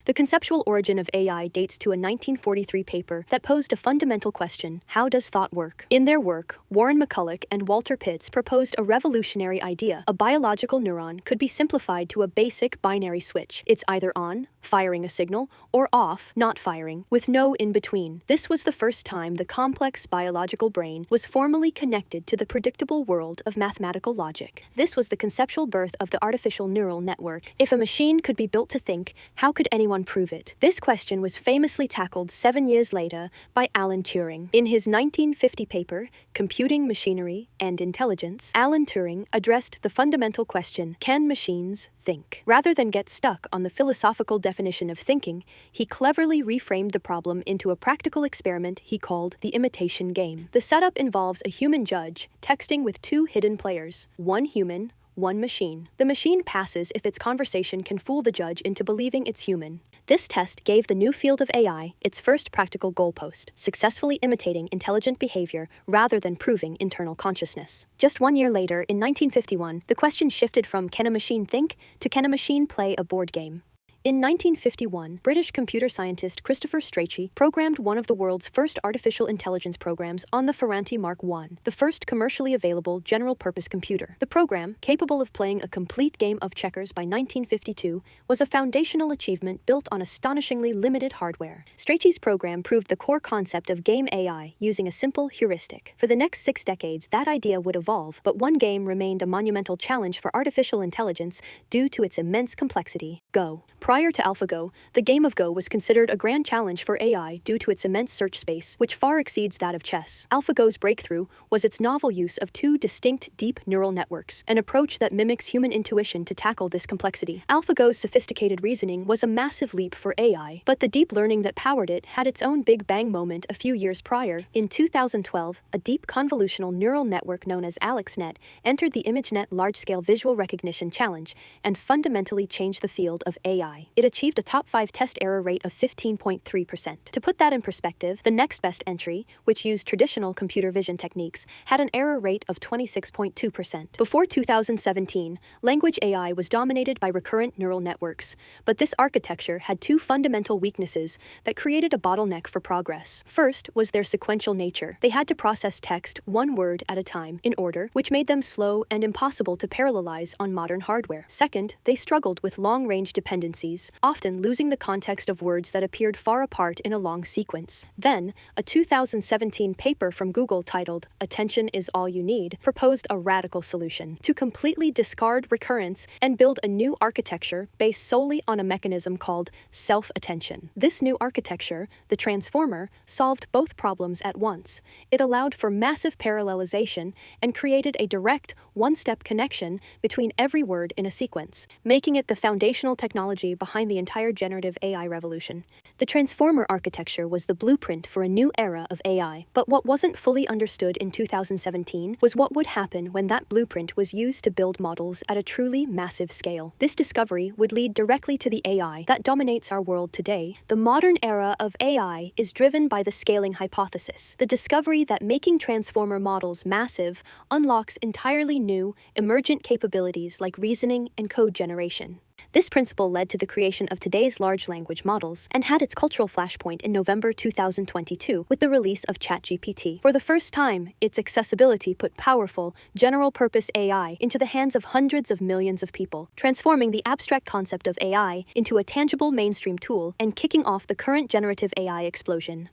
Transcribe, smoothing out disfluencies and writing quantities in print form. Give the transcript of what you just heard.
The conceptual origin of AI dates to a 1943 paper that posed a fundamental question: how does thought work? In their work, Warren McCulloch and Walter Pitts proposed a revolutionary idea. A biological neuron could be simplified to a basic binary switch. It's either on, firing a signal, or off, not firing, with no in-between. This was the first time the complex biological brain was formally connected to the predictable world of mathematical logic. This was the conceptual birth of the artificial neural network. If a machine could be built to think, how could anyone prove it? This question was famously tackled 7 years later by Alan Turing. In his 1950 paper, Computing Machinery and Intelligence, Alan Turing addressed the fundamental question: can machines think? Rather than get stuck on the philosophical definition of thinking, he cleverly reframed the problem into a practical experiment he called the imitation game. The setup involves a human judge texting with two hidden players, one human, one machine. The machine passes if its conversation can fool the judge into believing it's human. This test gave the new field of AI its first practical goalpost, successfully imitating intelligent behavior rather than proving internal consciousness. Just 1 year later, in 1951, the question shifted from can a machine think to can a machine play a board game? In 1951, British computer scientist Christopher Strachey programmed one of the world's first artificial intelligence programs on the Ferranti Mark I, the first commercially available general-purpose computer. The program, capable of playing a complete game of checkers by 1952, was a foundational achievement built on astonishingly limited hardware. Strachey's program proved the core concept of game AI using a simple heuristic. For the next 6 decades, that idea would evolve, but one game remained a monumental challenge for artificial intelligence due to its immense complexity: Go. Prior to AlphaGo, the game of Go was considered a grand challenge for AI due to its immense search space, which far exceeds that of chess. AlphaGo's breakthrough was its novel use of two distinct deep neural networks, an approach that mimics human intuition to tackle this complexity. AlphaGo's sophisticated reasoning was a massive leap for AI, but the deep learning that powered it had its own Big Bang moment a few years prior. In 2012, a deep convolutional neural network known as AlexNet entered the ImageNet Large-Scale Visual Recognition Challenge and fundamentally changed the field of AI. It achieved a top 5 test error rate of 15.3%. To put that in perspective, the next best entry, which used traditional computer vision techniques, had an error rate of 26.2%. Before 2017, language AI was dominated by recurrent neural networks, but this architecture had two fundamental weaknesses that created a bottleneck for progress. First was their sequential nature. They had to process text one word at a time in order, which made them slow and impossible to parallelize on modern hardware. Second, they struggled with long-range dependencies, often losing the context of words that appeared far apart in a long sequence. Then, a 2017 paper from Google titled "Attention is All You Need" proposed a radical solution: to completely discard recurrence and build a new architecture based solely on a mechanism called self-attention. This new architecture, the transformer, solved both problems at once. It allowed for massive parallelization and created a direct, one-step connection between every word in a sequence, making it the foundational technology behind the entire generative AI revolution. The transformer architecture was the blueprint for a new era of AI, but what wasn't fully understood in 2017 was what would happen when that blueprint was used to build models at a truly massive scale. This discovery would lead directly to the AI that dominates our world today. The modern era of AI is driven by the scaling hypothesis, the discovery that making transformer models massive unlocks entirely new, emergent capabilities like reasoning and code generation. This principle led to the creation of today's large language models and had its cultural flashpoint in November 2022 with the release of ChatGPT. For the first time, its accessibility put powerful, general-purpose AI into the hands of hundreds of millions of people, transforming the abstract concept of AI into a tangible mainstream tool and kicking off the current generative AI explosion.